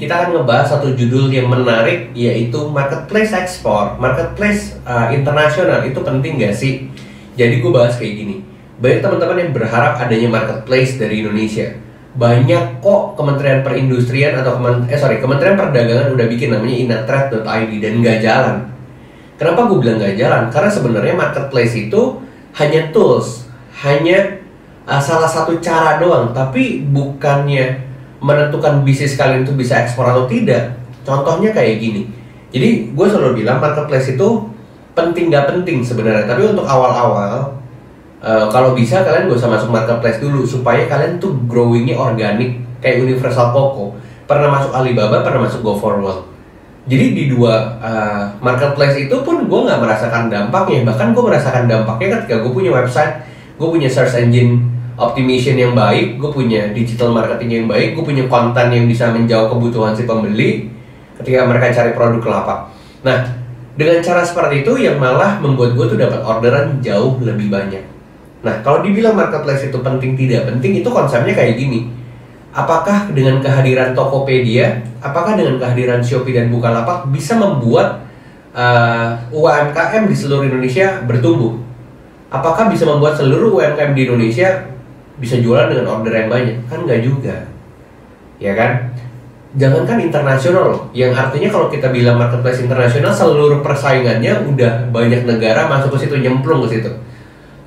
kita akan ngebahas satu judul yang menarik, yaitu marketplace ekspor, marketplace internasional itu penting gak sih? Jadi gue bahas kayak gini. Banyak teman-teman yang berharap adanya marketplace dari Indonesia. Banyak kok Kementerian Perindustrian atau Kementerian Perdagangan udah bikin namanya inatrade.id dan nggak jalan. Kenapa gue bilang nggak jalan? Karena sebenarnya marketplace itu hanya tools, hanya salah satu cara doang, tapi bukannya menentukan bisnis kalian itu bisa ekspor atau tidak. Contohnya kayak gini. Jadi gue selalu bilang marketplace itu penting gak penting sebenarnya, tapi untuk awal-awal kalau bisa kalian gak usah masuk marketplace dulu, supaya kalian tuh growingnya organik kayak Universal Coco. Pernah masuk Alibaba, pernah masuk Go4World. Jadi di dua marketplace itu pun gue gak merasakan dampaknya. Bahkan gue merasakan dampaknya ketika gue punya website, gue punya search engine optimization yang baik, gue punya digital marketing yang baik, gue punya konten yang bisa menjawab kebutuhan si pembeli ketika mereka cari produk lapak. Nah, dengan cara seperti itu yang malah membuat gue tuh dapat orderan jauh lebih banyak. Nah, kalau dibilang marketplace itu penting tidak penting, itu konsepnya kayak gini. Apakah dengan kehadiran Tokopedia, apakah dengan kehadiran Shopee dan Bukalapak bisa membuat UMKM di seluruh Indonesia bertumbuh? Apakah bisa membuat seluruh UMKM di Indonesia bisa jualan dengan order yang banyak? Kan nggak juga, ya kan? Jangankan internasional loh, yang artinya kalau kita bilang marketplace internasional, seluruh persaingannya udah banyak negara masuk ke situ, nyemplung ke situ.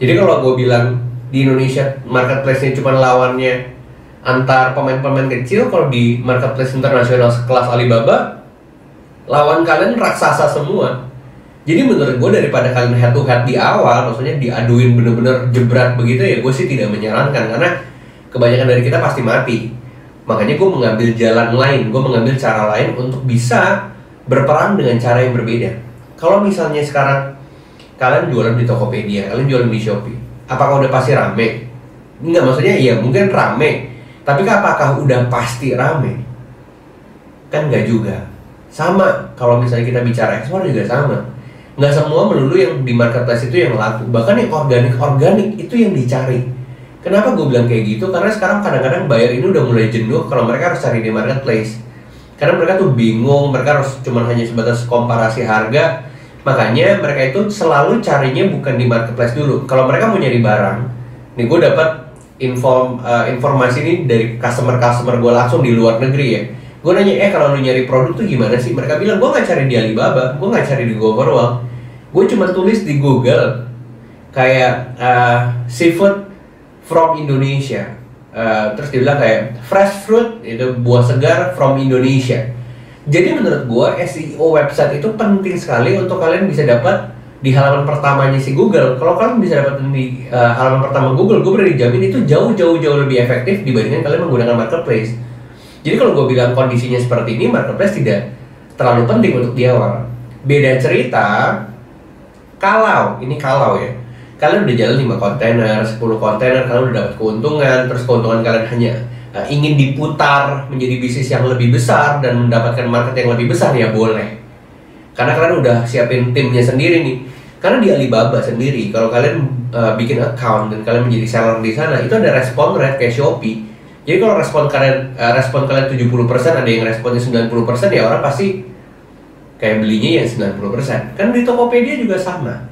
Jadi kalau gue bilang di Indonesia marketplace-nya cuma lawannya antar pemain-pemain kecil, kalau di marketplace internasional sekelas Alibaba, lawan kalian raksasa semua. Jadi menurut gue daripada kalian head to head di awal, maksudnya diaduin bener-bener jebret begitu ya, gue sih tidak menyarankan, karena kebanyakan dari kita pasti mati. Makanya gue mengambil jalan lain, gue mengambil cara lain untuk bisa berperang dengan cara yang berbeda. Kalau misalnya sekarang kalian jualan di Tokopedia, kalian jualan di Shopee, apakah udah pasti rame? Enggak, maksudnya ya mungkin rame, tapi apakah udah pasti rame? Kan enggak juga. Sama, kalau misalnya kita bicara ekspor juga sama. Nggak semua melulu yang di marketplace itu yang laku, bahkan yang organik itu yang dicari. Kenapa gue bilang kayak gitu? Karena sekarang kadang-kadang buyer ini udah mulai jenuh kalau mereka harus cari di marketplace, karena mereka tuh bingung, mereka harus cuma hanya sebatas komparasi harga. Makanya mereka itu selalu carinya bukan di marketplace dulu. Kalau mereka mau nyari barang, nih gue dapat informasi ini dari customer gue langsung di luar negeri ya. Gue nanya, kalau lu nyari produk tuh gimana sih? Mereka bilang, gue nggak cari di Alibaba, gue nggak cari di Go4World. Gue cuma tulis di Google kayak seafood from Indonesia. Terus dia bilang kayak fresh fruit, itu buah segar from Indonesia. Jadi menurut gue SEO website itu penting sekali untuk kalian bisa dapat di halaman pertamanya si Google. Kalau kalian bisa dapat di halaman pertama Google, gue berani jamin itu jauh lebih efektif dibandingkan kalian menggunakan marketplace. Jadi kalau gue bilang kondisinya seperti ini, marketplace tidak terlalu penting untuk di awal. Beda cerita kalau ya, kalian udah jalan 5 kontainer, 10 kontainer, kalian udah dapat keuntungan, terus keuntungan kalian hanya ingin diputar menjadi bisnis yang lebih besar dan mendapatkan market yang lebih besar, ya boleh. Karena kalian udah siapin timnya sendiri nih. Karena di Alibaba sendiri, kalau kalian bikin account dan kalian menjadi seller di sana, itu ada respon rate kayak Shopee. Jadi kalau respon kalian 70%, ada yang responnya 90%, ya orang pasti kayak belinya yang 90%. Kan di Tokopedia juga sama.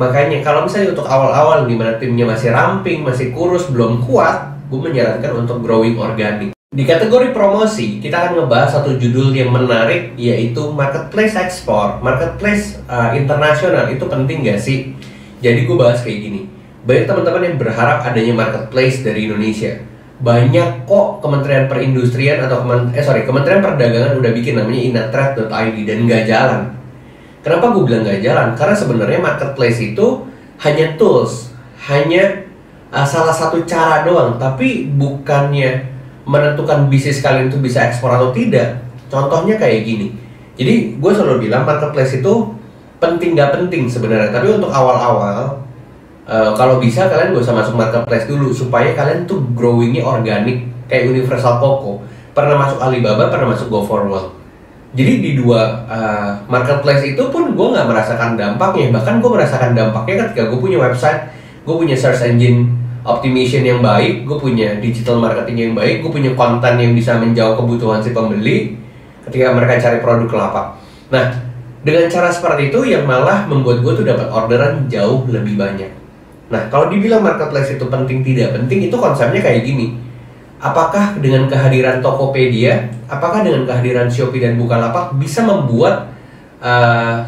Makanya kalau misalnya untuk awal-awal di mana timnya masih ramping, masih kurus, belum kuat, gue menyarankan untuk growing organic. Di kategori promosi, kita akan ngebahas satu judul yang menarik, yaitu marketplace ekspor, marketplace internasional itu penting gak sih? Jadi gue bahas kayak gini. Banyak teman-teman yang berharap adanya marketplace dari Indonesia. Banyak kok Kementerian Perindustrian atau Kementerian Perdagangan udah bikin namanya inatrade.id dan nggak jalan. Kenapa gue bilang nggak jalan? Karena sebenarnya marketplace itu hanya tools, hanya salah satu cara doang, tapi bukannya menentukan bisnis kalian itu bisa ekspor atau tidak. Contohnya kayak gini. Jadi gue selalu bilang marketplace itu penting nggak penting sebenarnya, tapi untuk awal-awal kalau bisa kalian gak usah masuk marketplace dulu, supaya kalian tuh growingnya organik kayak Universal Coco. Pernah masuk Alibaba, pernah masuk Go4World. Jadi di dua marketplace itu pun gue nggak merasakan dampaknya. Bahkan gue merasakan dampaknya ketika gue punya website, gue punya search engine optimization yang baik, gue punya digital marketing yang baik, gue punya konten yang bisa menjawab kebutuhan si pembeli ketika mereka cari produk lapak. Nah, dengan cara seperti itu yang malah membuat gue tuh dapat orderan jauh lebih banyak. Nah, kalau dibilang marketplace itu penting tidak penting, itu konsepnya kayak gini. Apakah dengan kehadiran Tokopedia, apakah dengan kehadiran Shopee dan Bukalapak bisa membuat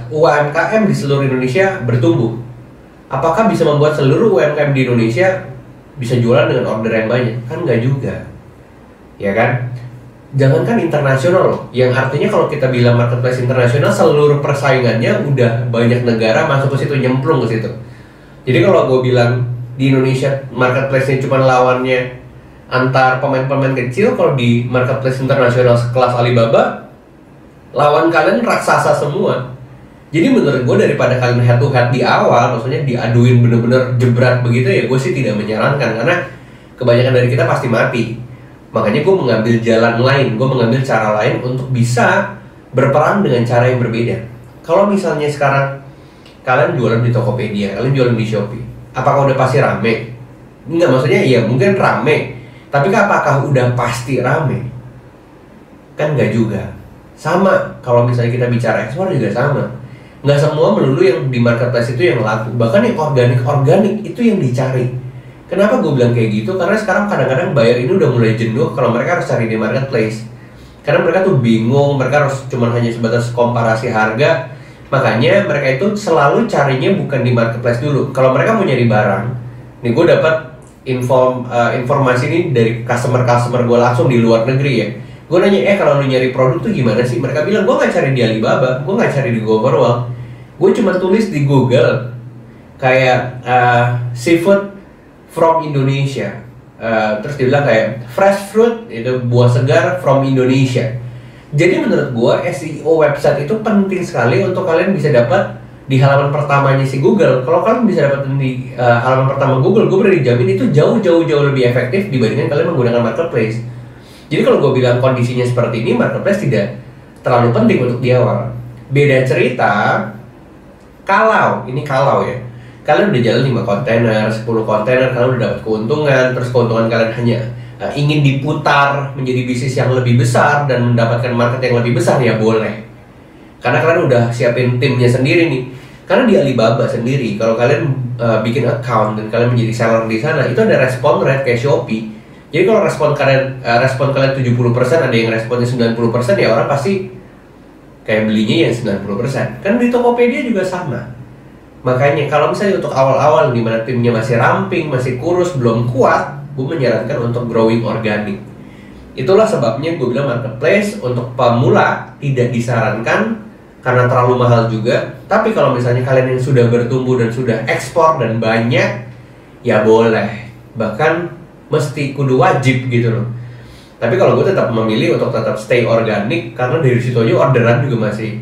UMKM di seluruh Indonesia bertumbuh? Apakah bisa membuat seluruh UMKM di Indonesia bisa jualan dengan order yang banyak? Kan nggak juga, ya kan? Jangankan internasional loh, yang artinya kalau kita bilang marketplace internasional, seluruh persaingannya udah banyak negara masuk ke situ, nyemplung ke situ. Jadi kalau gue bilang di Indonesia marketplace-nya cuma lawannya antar pemain-pemain kecil, kalau di marketplace internasional sekelas Alibaba, lawan kalian raksasa semua. Jadi menurut gue daripada kalian head to head di awal, maksudnya diaduin bener-bener jebret begitu ya, gue sih tidak menyarankan, karena kebanyakan dari kita pasti mati. Makanya gue mengambil jalan lain, gue mengambil cara lain untuk bisa berperan dengan cara yang berbeda. Kalau misalnya sekarang kalian jualan di Tokopedia, kalian jualan di Shopee, apakah udah pasti rame? Enggak, maksudnya ya mungkin rame, tapi apakah udah pasti rame? Kan nggak juga. Sama, kalau misalnya kita bicara ekspor juga sama. Nggak semua melulu yang di marketplace itu yang laku. Bahkan yang organik itu yang dicari. Kenapa gue bilang kayak gitu? Karena sekarang kadang-kadang buyer ini udah mulai jenuh kalau mereka harus cari di marketplace. Karena mereka tuh bingung, mereka harus cuma hanya sebatas komparasi harga. Makanya mereka itu selalu carinya bukan di marketplace dulu. Kalau mereka mau nyari barang, nih gue dapat informasi ini dari customer gue langsung di luar negeri ya. Gue nanya, kalau lu nyari produk tuh gimana sih? Mereka bilang, gue nggak cari di Alibaba, gue nggak cari di Goverwell, gue cuma tulis di Google kayak seafood from Indonesia, terus dia bilang kayak fresh fruit, itu buah segar from Indonesia. Jadi menurut gue SEO website itu penting sekali untuk kalian bisa dapat di halaman pertamanya si Google. Kalau kalian bisa dapat di halaman pertama Google, gue berani jamin itu jauh lebih efektif dibandingkan kalian menggunakan marketplace. Jadi kalau gue bilang kondisinya seperti ini, marketplace tidak terlalu penting untuk di awal. Beda cerita kalau ya, kalian udah jalan 5 kontainer, 10 kontainer, kalian udah dapat keuntungan, terus keuntungan kalian hanya ingin diputar menjadi bisnis yang lebih besar dan mendapatkan market yang lebih besar, ya boleh. Karena kalian udah siapin timnya sendiri nih. Karena di Alibaba sendiri, kalau kalian bikin account dan kalian menjadi seller di sana, itu ada respon rate kayak Shopee. Jadi kalau respon kalian 70%, ada yang responnya 90%, ya orang pasti kayak belinya yang 90%. Kan di Tokopedia juga sama. Makanya kalau misalnya untuk awal-awal di mana timnya masih ramping, masih kurus, belum kuat, gue menyarankan untuk growing organic. Itulah sebabnya gue bilang marketplace untuk pemula tidak disarankan karena terlalu mahal juga. Tapi kalau misalnya kalian yang sudah bertumbuh dan sudah ekspor dan banyak, ya boleh. Bahkan mesti kudu wajib gitu loh. Tapi kalau gue tetap memilih untuk tetap stay organik, karena dari situ aja orderan juga masih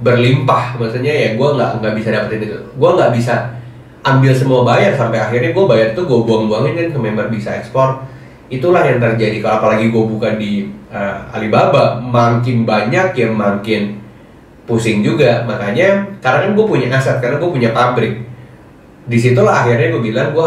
berlimpah. Maksudnya ya gue nggak bisa dapetin itu. Gue nggak bisa ambil semua bayar sampai akhirnya gue bayar tuh gue buang-buangin kan ke member bisa ekspor. Itulah yang terjadi. Kalau apalagi gue buka di Alibaba, makin banyak ya makin pusing juga. Makanya karena kan gue punya aset, karena gue punya pabrik. Disitulah akhirnya gue bilang gue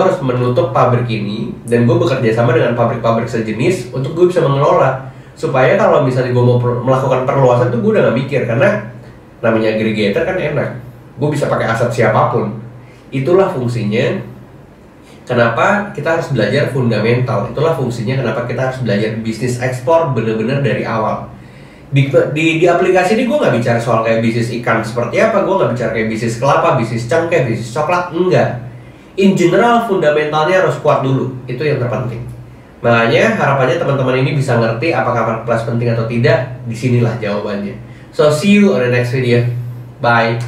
harus menutup pabrik ini dan gue bekerja sama dengan pabrik-pabrik sejenis untuk gue bisa mengelola, supaya kalau misalnya gue mau melakukan perluasan tuh gue udah gak mikir, karena namanya aggregator kan enak, gue bisa pakai aset siapapun. Itulah fungsinya kenapa kita harus belajar fundamental. Itulah fungsinya kenapa kita harus belajar bisnis ekspor bener-bener dari awal. Di aplikasi ini gue nggak bicara soal kayak bisnis ikan seperti apa, gue nggak bicara kayak bisnis kelapa, bisnis cengkeh, bisnis coklat, enggak. In general fundamentalnya harus kuat dulu, itu yang terpenting. Makanya harapannya teman-teman ini bisa ngerti apakah marketplace penting atau tidak. Disinilah jawabannya. So see you on the next video, bye.